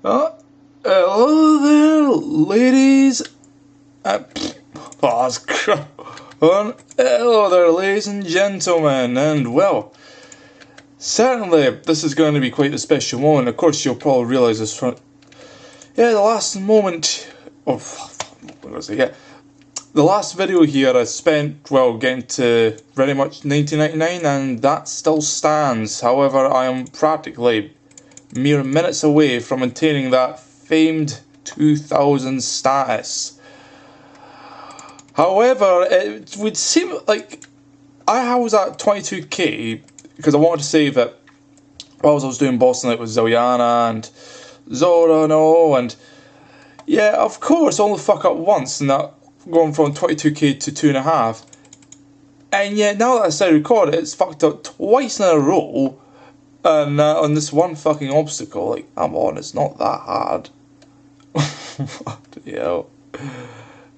Hello there, ladies. Hello there, ladies and gentlemen, and well, certainly this is going to be quite a special moment. Of course, you'll probably realise this from the last moment of the last video here I spent getting to very much 1999, and that still stands. However, I am practically mere minutes away from attaining that famed 2000 status. However, it would seem like I was at 22k because I wanted to save it whilst I was doing boss night with Ziliana and Zora and yeah, of course, only fuck up once and that going from 22k to 2.5. And yet now that I started recording, it's fucked up twice in a row. And on this one fucking obstacle, like, come on, it's not that hard.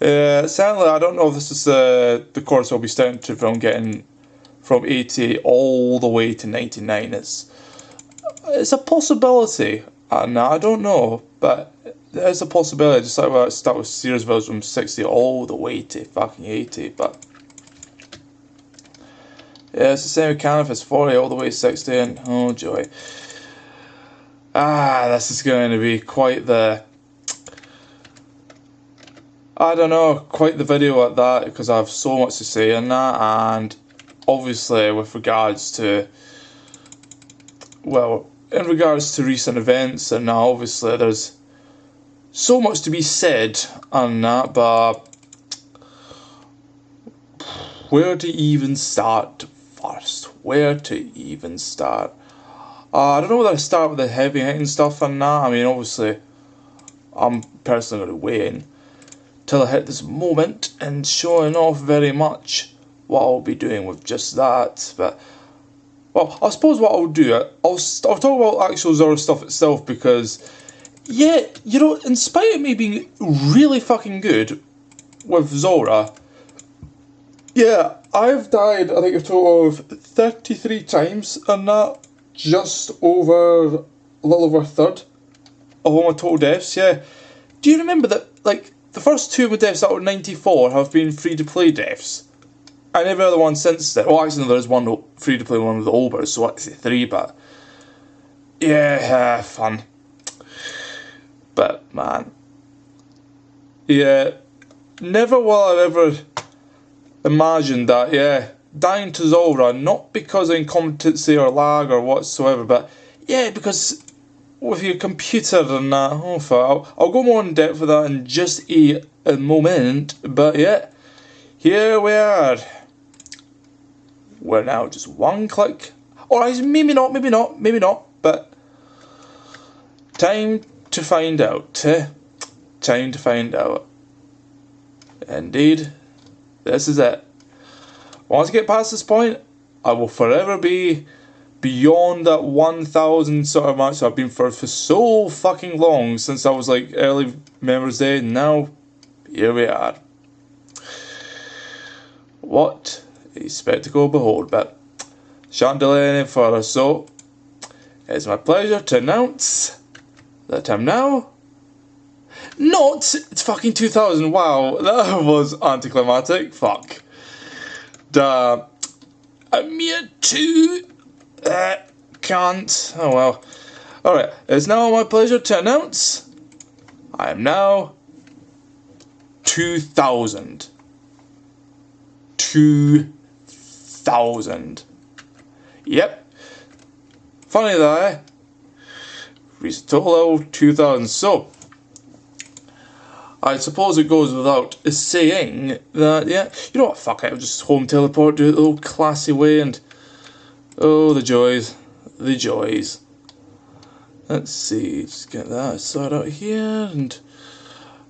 Certainly, I don't know if this is the course I'll be starting to from getting from 80 all the way to 99. It's a possibility, and I don't know, but there's a possibility. Just like I start with Sears Village from 60 all the way to fucking 80, but yeah, it's the same with Canvas 40 all the way to 60, and oh joy. This is going to be quite the, I don't know, quite the video at that, because I have so much to say in that, and obviously with regards to, well, in regards to recent events, and now obviously there's so much to be said on that, but where to even start first? Where to even start? I don't know whether to start with the heavy hitting stuff and that. I mean, obviously, I'm personally going to wait till I hit this moment and showing off very much what I'll be doing with just that. But, well, I suppose what I'll do, I'll talk about actual Zora stuff itself because, yeah, you know, in spite of me being really fucking good with Zora, yeah, I've died, I think, a total of 33 times, and that just over, a little over a third of all my total deaths, yeah. Do you remember that, like, the first two of my deaths out of 94 have been free-to-play deaths? And every other one since then, well, actually, there is one free-to-play one with the Obers, so I say 3, but yeah, fun. But, man, yeah, never will I ever imagine that, yeah, dying to Zora, not because of incompetency or lag or whatsoever, but yeah, because with your computer and that, I'll go more in depth with that in just a moment, but yeah, here we are. We're now just one click, or maybe not, but time to find out, time to find out. Indeed, this is it. Once I get past this point, I will forever be beyond that 1000 sort of mark. So I've been for so fucking long, since I was like early Members Day, and now here we are. What a spectacle behold, but shan't delay any further, so it's my pleasure to announce that I'm now it's fucking 2000, wow, that was anticlimactic, fuck. I'm here too. Can't. Oh well. Alright, it's now my pleasure to announce I am now 2000. 2000. Yep. Funny that, reached a total level 2000. So, I suppose it goes without saying that, yeah, you know what, fuck it, I'll just home teleport, do it the old classy way, and oh, the joys, the joys. Let's see, just get that sorted out here, and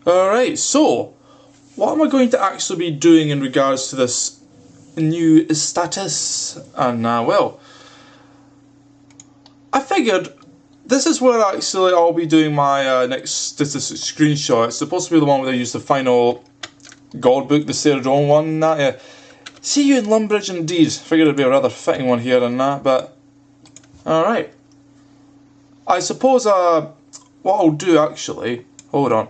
alright, so, what am I going to actually be doing in regards to this new status? And well, I figured this is where actually I'll be doing my next statistic screenshot. It's supposed to be the one where they use the final God book, the Sarah Dawn one, and that, yeah. See you in Lumbridge indeed. Figured it'd be a rather fitting one here and that, but alright. I suppose, well, what I'll do actually, hold on,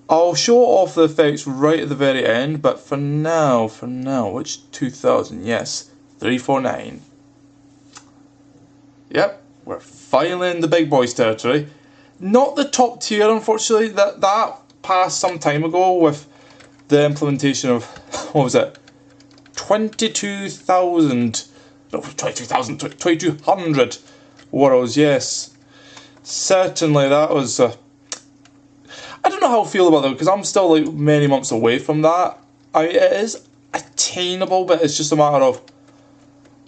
I'll show off the effects right at the very end, but for now, which 2000, yes, 349. Yep, we're finally in the big boys territory. Not the top tier, unfortunately, that passed some time ago with the implementation of, what was it, 2200 worlds, yes. Certainly that was, I don't know how I feel about that, because I'm still like many months away from that. I mean, it is attainable, but it's just a matter of,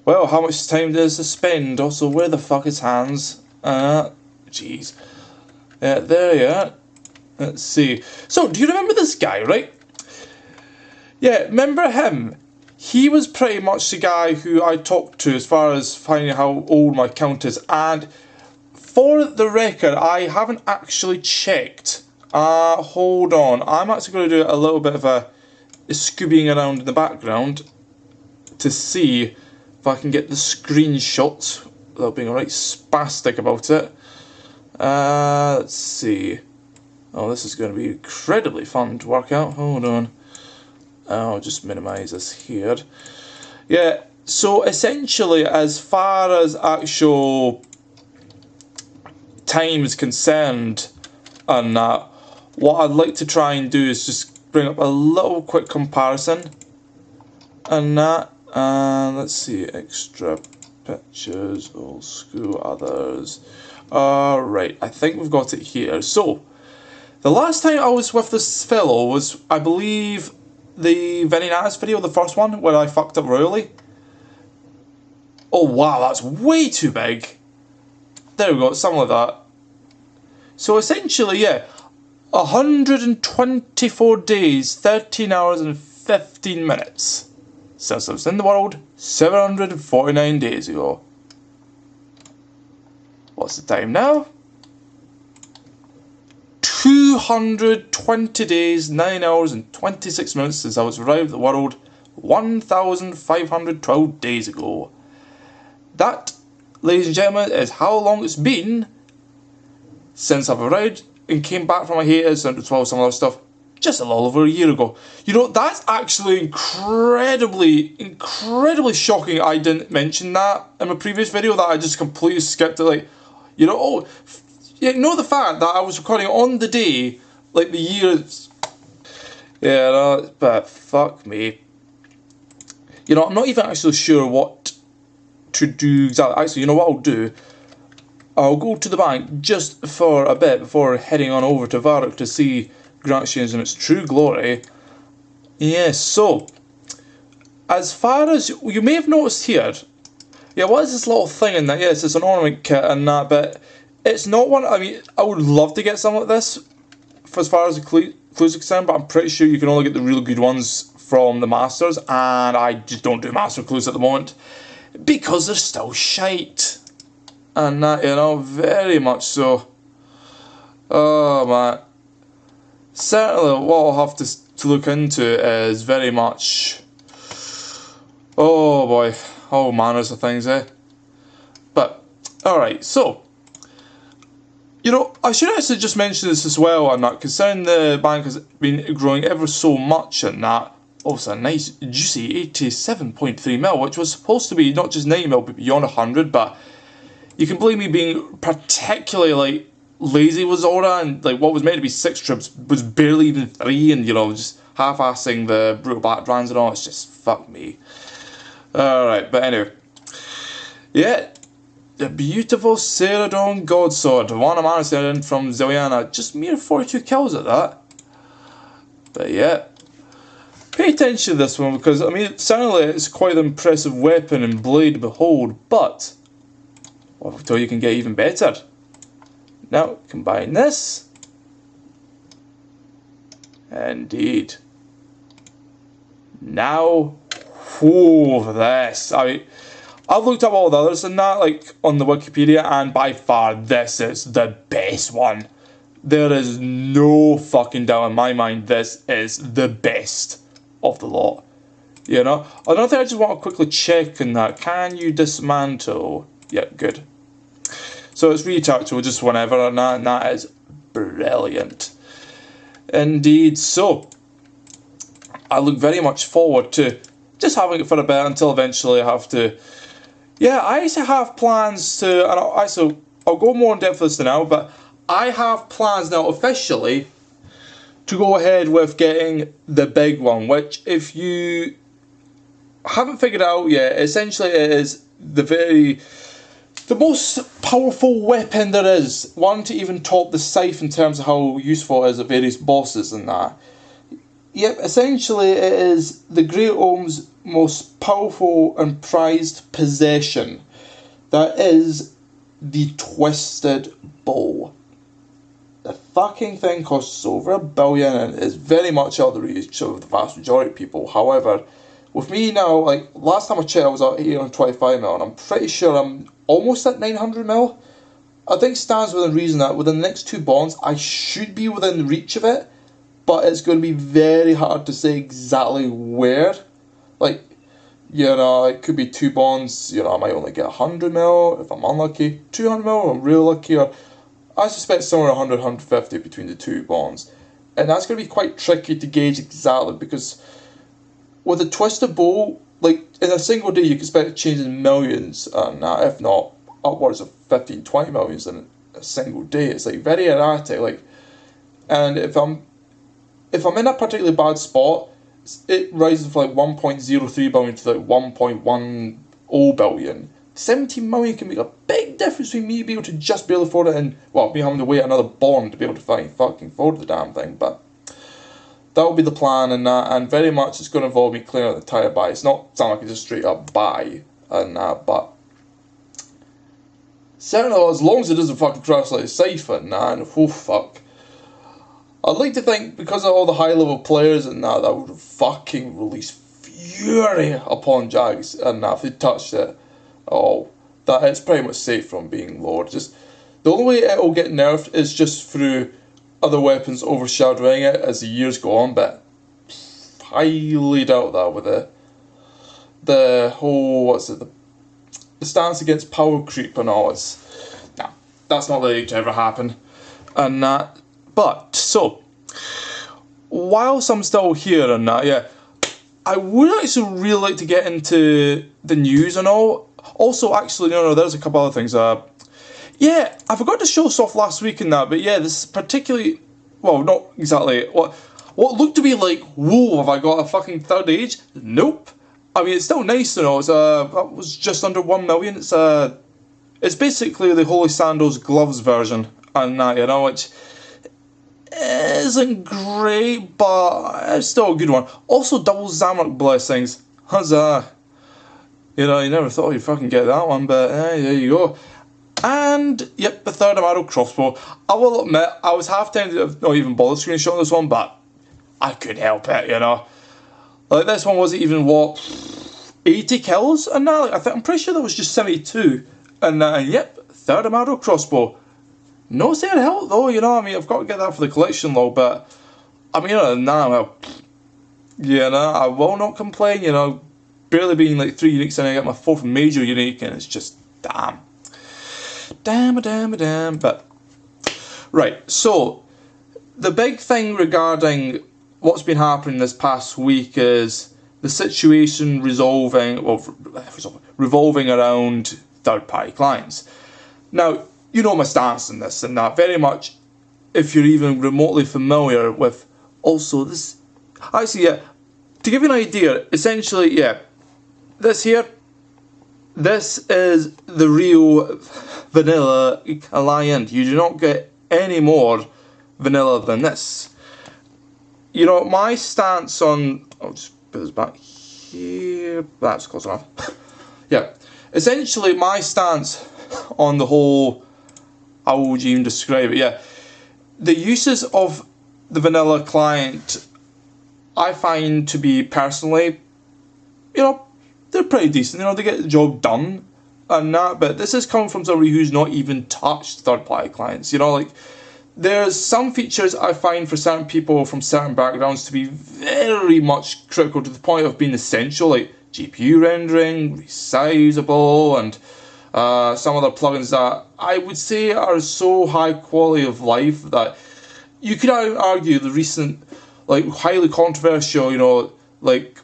well, how much time does it spend? Also, where the fuck is Hans? Jeez. Yeah, there you are. Let's see. So, do you remember this guy, right? Yeah, remember him? He was pretty much the guy who I talked to as far as finding how old my count is. And for the record, I haven't actually checked. Hold on. I'm actually going to do a little bit of a scoobying around in the background to see if I can get the screenshots without being right spastic about it. Let's see. Oh, this is going to be incredibly fun to work out. Hold on. I'll just minimise this here. Yeah, so essentially, as far as actual time is concerned, and what I'd like to try and do is just bring up a little quick comparison, and let's see, extra pictures, old school, others. Right, I think we've got it here. So, the last time I was with this fellow was, I believe, the Very Nice video, the first one, where I fucked up royally. Oh wow, that's way too big. There we go, something like that. So essentially, yeah, 124 days, 13 hours and 15 minutes since I was in the world 749 days ago. What's the time now? 220 days, 9 hours and 26 minutes since I was arrived at the world 1,512 days ago. That, ladies and gentlemen, is how long it's been since I've arrived and came back from my hiatus and 12 some other stuff just a little over a year ago. You know, that's actually incredibly shocking I didn't mention that in my previous video, that I just completely skipped it. Like, you know, oh, you know the fact that I was recording on the day, like the years. Yeah, no, but fuck me. You know, I'm not even actually sure what to do exactly. Actually, you know what I'll do? I'll go to the bank just for a bit before heading on over to Varrock to see Grand Exchange in its true glory. Yes, so, as far as, you may have noticed here, yeah, what is this little thing in that? Yes, it's an ornament kit and that, but it's not one, I mean, I would love to get some like this, for as far as the clues are concerned, but I'm pretty sure you can only get the really good ones from the Masters, and I just don't do Master clues at the moment, because they're still shite. And that, you know, very much so. Oh man. Certainly what I'll have to look into is very much, oh boy, all manners of things, eh? But, alright, so, you know, I should actually just mention this as well, and that, considering the bank has been growing ever so much, and that, also a nice juicy 87.3 mil, which was supposed to be not just 90 mil, but beyond 100, but you can blame me being particularly, like, lazy with Zora, and, like, what was meant to be 6 trips was barely even 3, and, you know, just half-assing the brutal backgrounds and all, it's just, fuck me. Alright, but anyway. Yeah, the beautiful Celadon Godsword, one of mine from Ziliana, just mere 42 kills at that. But yeah, pay attention to this one, because, I mean, certainly it's quite an impressive weapon and blade to behold, but well, I'll tell you can get even better. Now, combine this. Indeed. Now, whoa, this. I mean, I've looked up all the others and that, like, on the Wikipedia, and by far, this is the best one. There is no fucking doubt in my mind, this is the best of the lot. You know? Another thing I just want to quickly check in that, can you dismantle? Yeah, good. So it's retouchable just whenever, and that is brilliant. Indeed. So, I look very much forward to just having it for a bit until eventually I have to... Yeah, I actually have plans to... And I'll go more in depth with this now, but I have plans now officially to go ahead with getting the big one, which if you haven't figured out yet, essentially it is the most powerful weapon there is. One to even top the scythe in terms of how useful it is at various bosses and that. Yep, essentially it is the Great Ome's most powerful and prized possession. That is the Twisted Bow. The fucking thing costs over $1 billion and is very much out of the reach of the vast majority of people. However, with me now, like, last time I checked I was at 825 mil, and I'm pretty sure I'm almost at 900 mil. I think it stands within reason that within the next 2 bonds I should be within reach of it, but it's going to be very hard to say exactly where. Like, you know, it could be 2 bonds, you know, I might only get 100 mil if I'm unlucky, 200 mil if I'm real lucky, or I suspect somewhere 100, 150 between the 2 bonds. And that's going to be quite tricky to gauge exactly, because with a Twisted Bow, like, in a single day you can expect to change in millions, and if not, upwards of 15, 20 millions in a single day. It's like very erratic, like, and if I'm in a particularly bad spot, it rises from like 1.03 billion to like 1.10 billion. 17 million can make a big difference between me being able to just barely afford it and, well, me having to wait another bond to be able to fucking afford the damn thing. But that will be the plan, and very much it's going to involve me clearing out the entire buy. It's not something I can just straight up buy, and but certainly as long as it doesn't fucking crash like a siphon, and oh fuck. I'd like to think, because of all the high level players and that would fucking release fury upon Jagex, and if they touched it, oh, that it's pretty much safe from being lowered. Just the only way it will get nerfed is just through other weapons overshadowing it as the years go on, but highly doubt that with the whole the stance against power creep and all. That's not likely to ever happen, and that. But, so, whilst I'm still here and that, yeah, I would actually really like to get into the news and all. Also, actually, no, there's a couple other things. Yeah, I forgot to show stuff last week and that, but yeah, this is particularly, well, not exactly, what looked to be like, whoa, have I got a fucking third age? Nope. I mean, it's still nice, you know, that was just under 1 million. It's basically the Holy Sandals gloves version and that, you know, which isn't great, but it's still a good one. Also, double Zamorak blessings. Huzzah. You know, you never thought you'd fucking get that one, but there you go. And, yep, the third Amaro crossbow. I will admit, I was half tempted to not even bother screenshotting this one, but I couldn't help it, you know. Like, this one wasn't even, 80 kills? And now, like, I'm pretty sure that was just 72. And, yep, third Amaro crossbow. No saying help though, you know, I mean, I've got to get that for the collection log, but, I mean, other than that, well, you know, I will not complain, you know, barely being like 3 uniques and I get my 4th major unique, and it's just, damn, but, right, so, the big thing regarding what's been happening this past week is the situation revolving around third-party clients. Now, you know my stance on this and that, very much, if you're even remotely familiar with also this. Actually, yeah, to give you an idea, essentially, yeah, this here, this is the real vanilla client. You do not get any more vanilla than this. You know, my stance on, I'll just put this back here, that's close enough. Yeah, essentially my stance on the whole, how would you even describe it? Yeah, the uses of the vanilla client I find to be personally, you know, they're pretty decent. You know, they get the job done and that. But this is coming from somebody who's not even touched third-party clients. You know, like, there's some features I find for certain people from certain backgrounds to be very much critical to the point of being essential, like GPU rendering, resizable, and some other plugins that I would say are so high quality of life that you could argue the recent, like, highly controversial, you know, like,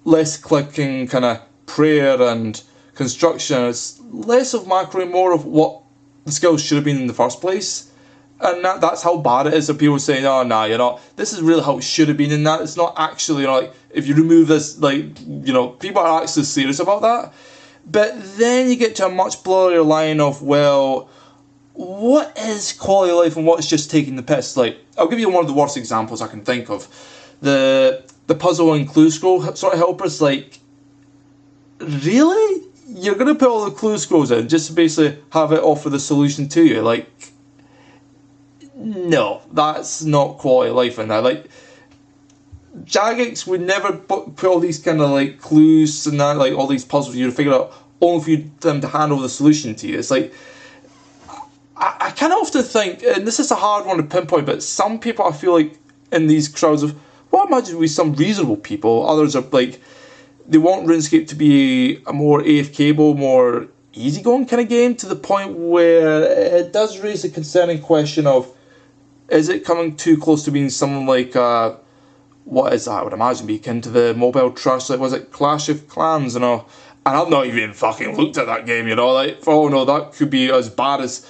less clicking kind of prayer and construction is less of macro and more of what the skills should have been in the first place. And that's how bad it is that people saying, oh, nah, you know, this is really how it should have been in that. It's not actually, you know, like, if you remove this, like, you know, people are actually serious about that. But then you get to a much blurrier line of, well, what is quality of life and what's just taking the piss? Like, I'll give you one of the worst examples I can think of. The puzzle and clue scroll sort of helpers, like, really? You're going to put all the clue scrolls in just to basically have it offer the solution to you? Like, no, that's not quality of life in that. Like, Jagex would never put all these kind of like clues and that, like all these puzzles for you to figure out, only for them to hand over the solution to you. It's like, I kind of often think, and this is a hard one to pinpoint, but some people I feel like in these crowds of, well, I imagine with some reasonable people, others are like, they want RuneScape to be a more AFK-able, more easygoing kind of game, to the point where it does raise a concerning question of, is it coming too close to being something like, what is that? I would imagine be akin to the mobile trash, like, was it Clash of Clans, you know? And I've not even fucking looked at that game, you know, like, for all I know, that could be as bad as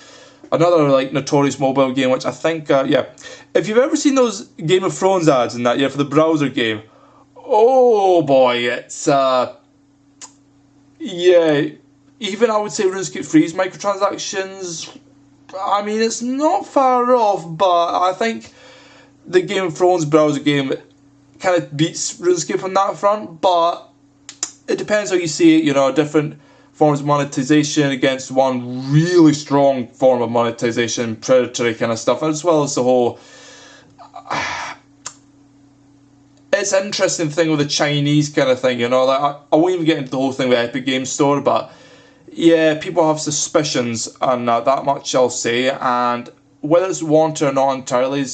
another, like, notorious mobile game, which I think, yeah. If you've ever seen those Game of Thrones ads and that, yeah, for the browser game, oh boy, it's, yeah, even I would say RuneScape 3's microtransactions, I mean, it's not far off, but I think the Game of Thrones browser game kind of beats RuneScape on that front, but it depends how you see it, you know, different forms of monetization against one really strong form of monetization, predatory kind of stuff, as well as the whole... It's an interesting thing with the Chinese kind of thing, you know, like, I won't even get into the whole thing with Epic Games Store, but yeah, people have suspicions, and that much I'll say, and whether it's warranted or not entirely,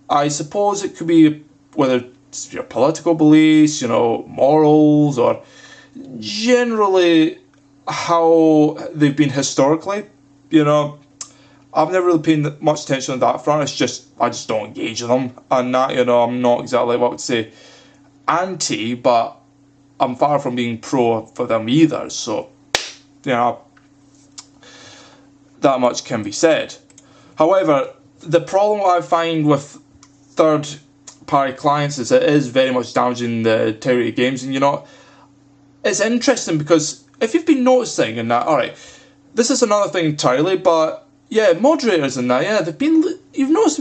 I suppose it could be whether it's your political beliefs, you know, morals, or generally how they've been historically, you know. I've never really paid much attention on that front. It's just, I just don't engage with them, and that, you know, I'm not exactly what I would say anti, but I'm far from being pro for them either, so, you know, that much can be said. However, the problem I find with third-party clients is it is very much damaging the integrity of games, and, you know, it's interesting because if you've been noticing in that, alright, this is another thing entirely, but yeah, moderators and that, yeah, you've noticed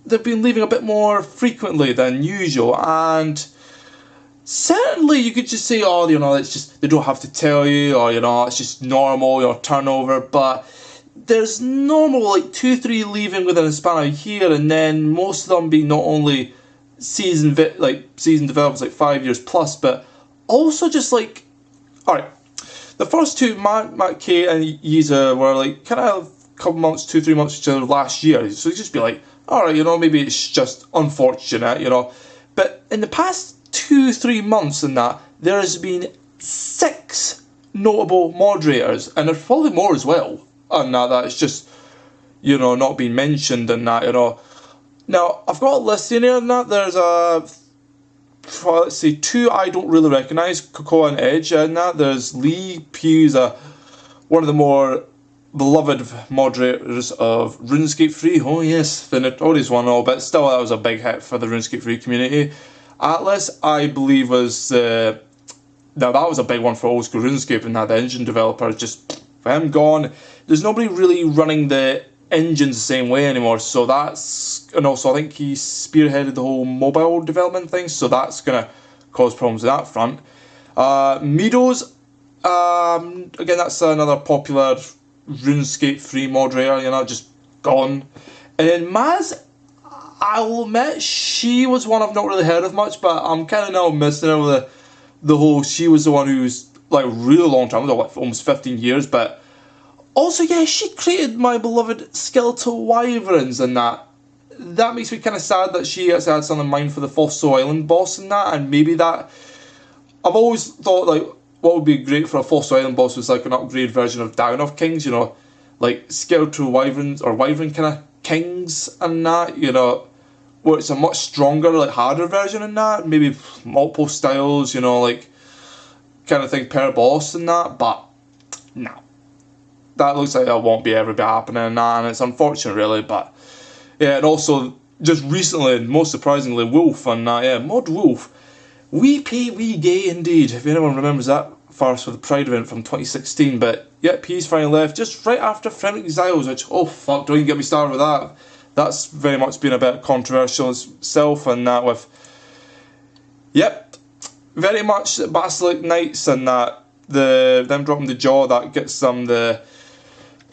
they've been leaving a bit more frequently than usual, and certainly you could just say, oh, you know, it's just, they don't have to tell you, or, you know, it's just normal, your turnover, but there's normal, like, 2-3 leaving within a span of a year, and then most of them being not only seasoned developers, like 5 years plus, but also just, like, alright, the first two, Matt K and Yiza, were, like, kind of couple months, 2-3 months each other last year, so you just be like, alright, you know, maybe it's just unfortunate, you know, but in the past 2-3 months and that, there has been 6 notable moderators, and there's probably more as well, and that's just, you know, not being mentioned and that, you know. Now, I've got a list in here and that, there's let's see, 2 I don't really recognise, Cocoa and Edge, and that, there's Lee Pew's one of the more beloved moderators of RuneScape 3, oh yes, the notorious one and all, but still that was a big hit for the RuneScape 3 community. Atlas, I believe, was, now that was a big one for old school RuneScape, and that the engine developer, just, for him gone, there's nobody really running the engines the same way anymore, so that's, and also I think he spearheaded the whole mobile development thing, so that's going to cause problems on that front. Midos, again, that's another popular RuneScape 3 moderator, you know, just gone. And then Maz, I'll admit, she was one I've not really heard of much, but I'm kind of now missing her with the whole, she was the one who's, like, really long time, like, almost 15 years, but also, yeah, she created my beloved Skeletal Wyverns and that. That makes me kind of sad that she has had something in mind for the Fossil Island boss and that, and maybe that, I've always thought, like, what would be great for a Fossil Island boss was like an upgrade version of Down of Kings, you know, like skeletal wyverns or wyvern kind of kings and that, you know, where it's a much stronger, like harder version in that, maybe multiple styles, you know, like kind of thing per boss and that, but no. That looks like that won't be ever be happening and that, and it's unfortunate really, but yeah, and also just recently, most surprisingly, Wolf and that, yeah, Mod Wolf. We pay, we gay indeed, if anyone remembers that farce for the Pride event from 2016, but yep, he's finally left just right after Frenetic Exiles, which, oh fuck, don't even get me started with that. That's very much been a bit controversial itself, and that with, yep, very much Basilic Knights and that, them dropping the jaw, that gets them the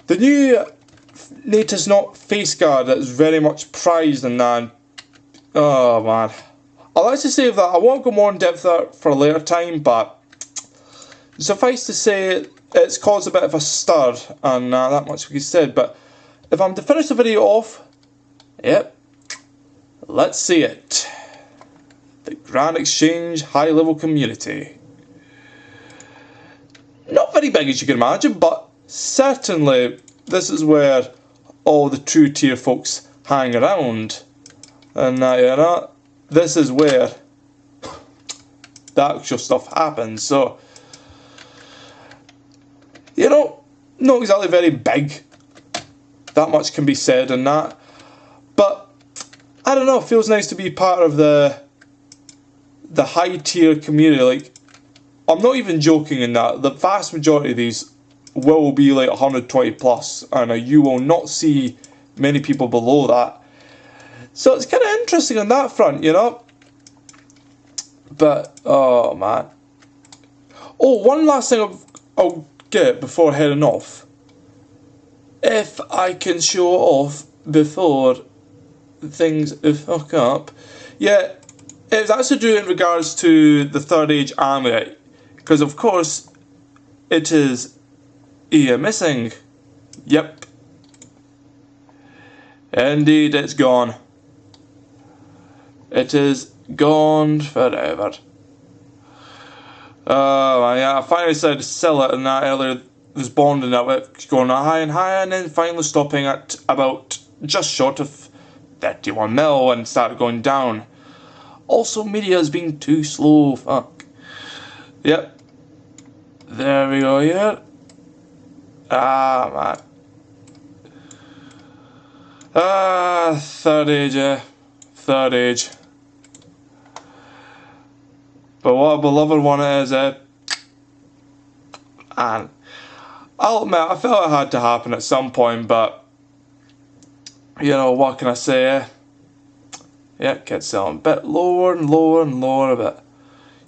new latest not face guard that's very much prized and that, oh man. I'd like to save that, I won't go more in depth that for a later time, but suffice to say, it's caused a bit of a stir, and that much can be said, but if I'm to finish the video off, yep, let's see it. The Grand Exchange High Level Community. Not very big as you can imagine, but certainly this is where all the true tier folks hang around, and you know, this is where the actual stuff happens, so, you know, not exactly very big, that much can be said and that, but, I don't know, it feels nice to be part of the high tier community. Like, I'm not even joking in that, the vast majority of these will be like 120 plus, and you will not see many people below that. So it's kind of interesting on that front, you know. But, oh man. Oh, one last thing I'll get before heading off. If I can show off before things fuck up. Yeah, it's actually due in regards to the Third Age army. Because of course, it is missing. Yep. Indeed, it's gone. It is gone forever. Yeah, I finally decided to sell it, and that earlier was bonding that it, going higher and higher, and then finally stopping at about just short of 31 mil and started going down. Also, media has been too slow, fuck. Yep. There we go, yeah. Ah, man. Third Age, yeah. Third Age. But what a beloved one it is, eh? And I'll admit, I felt it had to happen at some point, but you know, what can I say, eh? Yeah, kept selling a bit lower and lower and lower, but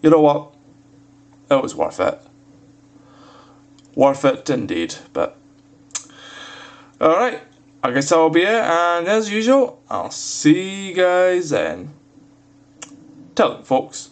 you know what? It was worth it. Worth it indeed, but alright, I guess that'll be it, and as usual, I'll see you guys then. Till then, folks.